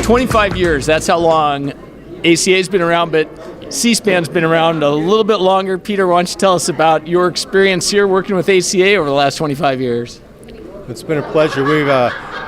25 years, that's how long ACA's been around, but C-SPAN's been around a little bit longer. Peter, why don't you tell us about your experience here working with ACA over the last 25 years? It's been a pleasure. We've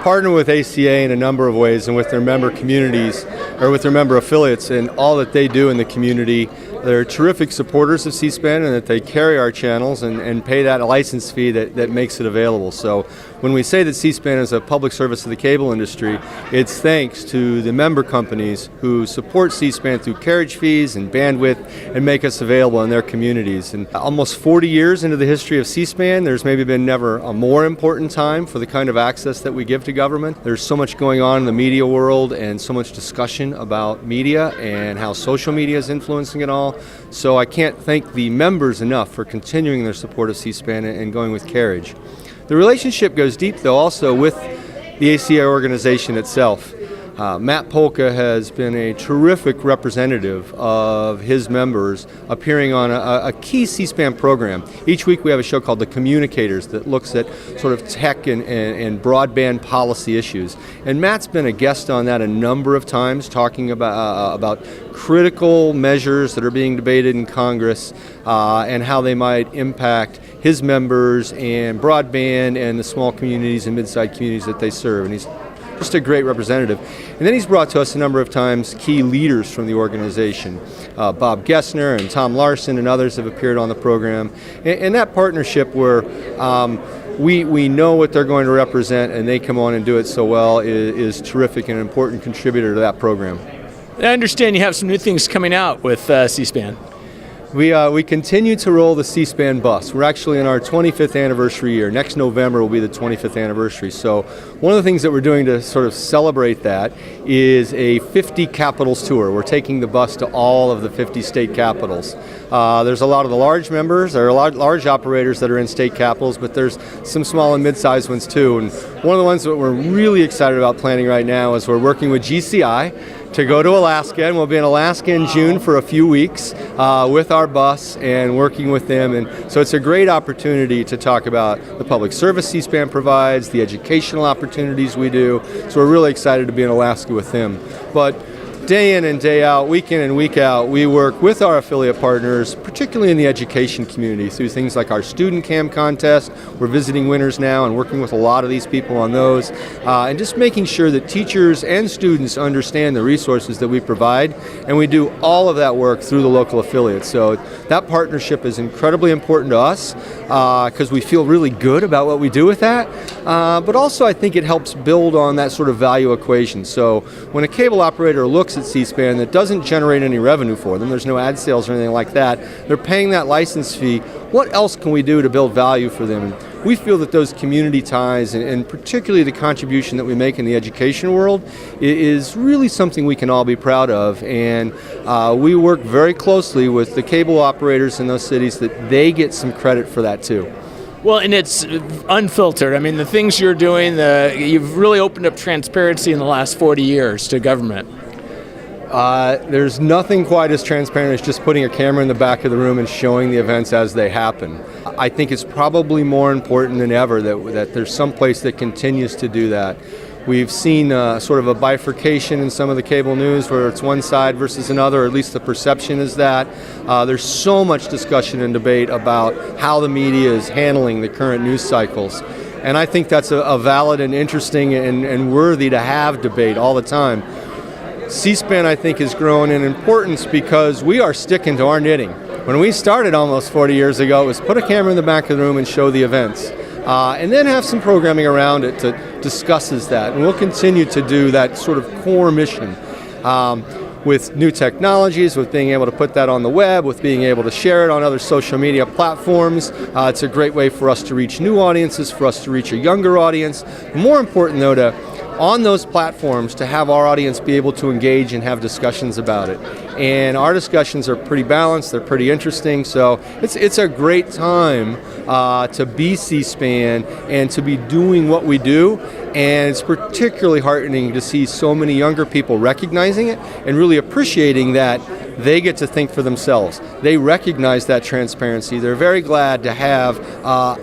partnered with ACA in a number of ways and with their member communities, or with their member affiliates, and all that they do in the community. They're terrific supporters of C-SPAN, and that they carry our channels and pay that license fee that makes it available. So when we say that C-SPAN is a public service to the cable industry, it's thanks to the member companies who support C-SPAN through carriage fees and bandwidth and make us available in their communities. And almost 40 years into the history of C-SPAN, there's maybe been never a more important time for the kind of access that we give to government. There's so much going on in the media world and so much discussion about media and how social media is influencing it all. So I can't thank the members enough for continuing their support of C-SPAN and going with carriage. The relationship goes deep, though, also with the ACA organization itself. Matt Polka has been a terrific representative of his members, appearing on a key C-SPAN program. Each week we have a show called The Communicators that looks at sort of tech and broadband policy issues. And Matt's been a guest on that a number of times, talking about critical measures that are being debated in Congress and how they might impact his members and broadband and the small communities and mid-sized communities that they serve. And he's just a great representative. And then he's brought to us a number of times key leaders from the organization. Bob Gessner and Tom Larson and others have appeared on the program. And that partnership where we know what they're going to represent and they come on and do it so well is terrific and an important contributor to that program. I understand you have some new things coming out with C-SPAN. We continue to roll the C-SPAN bus. We're actually in our 25th anniversary year. Next November will be the 25th anniversry. So one of the things that we're doing to sort of celebrate that is a 50 capitals tour. We're taking the bus to all of the 50 state capitals. There's a lot of the large members, there are large operators that are in state capitals, but there's some small and mid-sized ones too. And one of the ones that we're really excited about planning right now is we're working with GCI to go to Alaska, and we'll be in Alaska in June for a few weeks with our bus and working with them. And so it's a great opportunity to talk about the public service C-SPAN provides, the educational opportunities we do. So we're really excited to be in Alaska with them. But day in and day out, week in and week out, we work with our affiliate partners, particularly in the education community, through things like our Student Cam contest. We're visiting winners now and working with a lot of these people on those, and just making sure that teachers and students understand the resources that we provide, and we do all of that work through the local affiliates. So that partnership is incredibly important to us because we feel really good about what we do with that, but also I think it helps build on that sort of value equation. So when a cable operator looks at C-SPAN that doesn't generate any revenue for them, there's no ad sales or anything like that, they're paying that license fee, what else can we do to build value for them? And we feel that those community ties and particularly the contribution that we make in the education world is really something we can all be proud of, and we work very closely with the cable operators in those cities that they get some credit for that too. Well, and it's unfiltered. I mean, the things you're doing, you've really opened up transparency in the last 40 years to government. There's nothing quite as transparent as just putting a camera in the back of the room and showing the events as they happen. I think it's probably more important than ever that there's some place that continues to do that. We've seen sort of a bifurcation in some of the cable news where it's one side versus another, or at least the perception is that. There's so much discussion and debate about how the media is handling the current news cycles. And I think that's a valid and interesting and worthy to have debate all the time. C-SPAN, I think, has grown in importance because we are sticking to our knitting. When we started almost 40 years ago, it was put a camera in the back of the room and show the events. And then have some programming around it that discusses that. And we'll continue to do that sort of core mission with new technologies, with being able to put that on the web, with being able to share it on other social media platforms. It's a great way for us to reach new audiences, for us to reach a younger audience. More important, though, on those platforms to have our audience be able to engage and have discussions about it. And our discussions are pretty balanced, they're pretty interesting, so it's a great time to be C-SPAN and to be doing what we do, and it's particularly heartening to see so many younger people recognizing it and really appreciating that they get to think for themselves. They recognize that transparency. They're very glad to have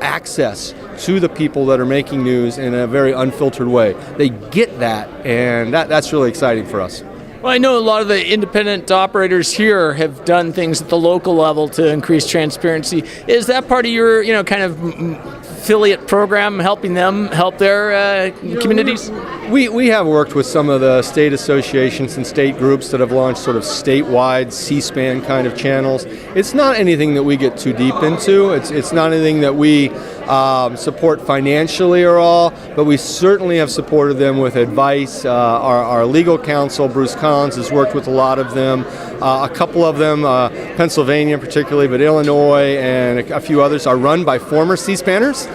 access to the people that are making news in a very unfiltered way. They get that, and that's really exciting for us. Well, I know a lot of the independent operators here have done things at the local level to increase transparency. Is that part of your, kind of affiliate program, helping them help their communities? We have worked with some of the state associations and state groups that have launched sort of statewide C-SPAN kind of channels. It's not anything that we get too deep into. It's not anything that we support financially or all, but we certainly have supported them with advice. Our legal counsel, Bruce Collins, has worked with a lot of them. A couple of them, Pennsylvania particularly, but Illinois and a few others, are run by former C-SPANers.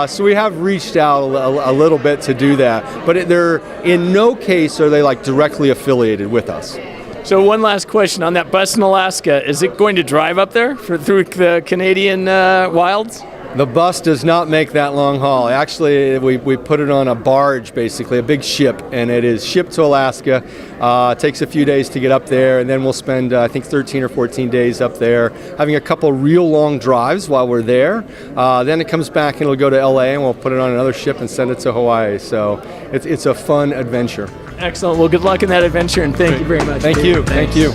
So we have reached out a little bit to do that, but they're in no case are they like directly affiliated with us. So one last question on that bus in Alaska. Is it going to drive up there through the Canadian wilds? The bus does not make that long haul. Actually, we put it on a barge, basically, a big ship, and it is shipped to Alaska. It takes a few days to get up there, and then we'll spend, I think, 13 or 14 days up there, having a couple real long drives while we're there. Then it comes back and it'll go to LA, and we'll put it on another ship and send it to Hawaii. So it's a fun adventure. Excellent. Well, good luck in that adventure, and thank you very much. Thank you. Thank you.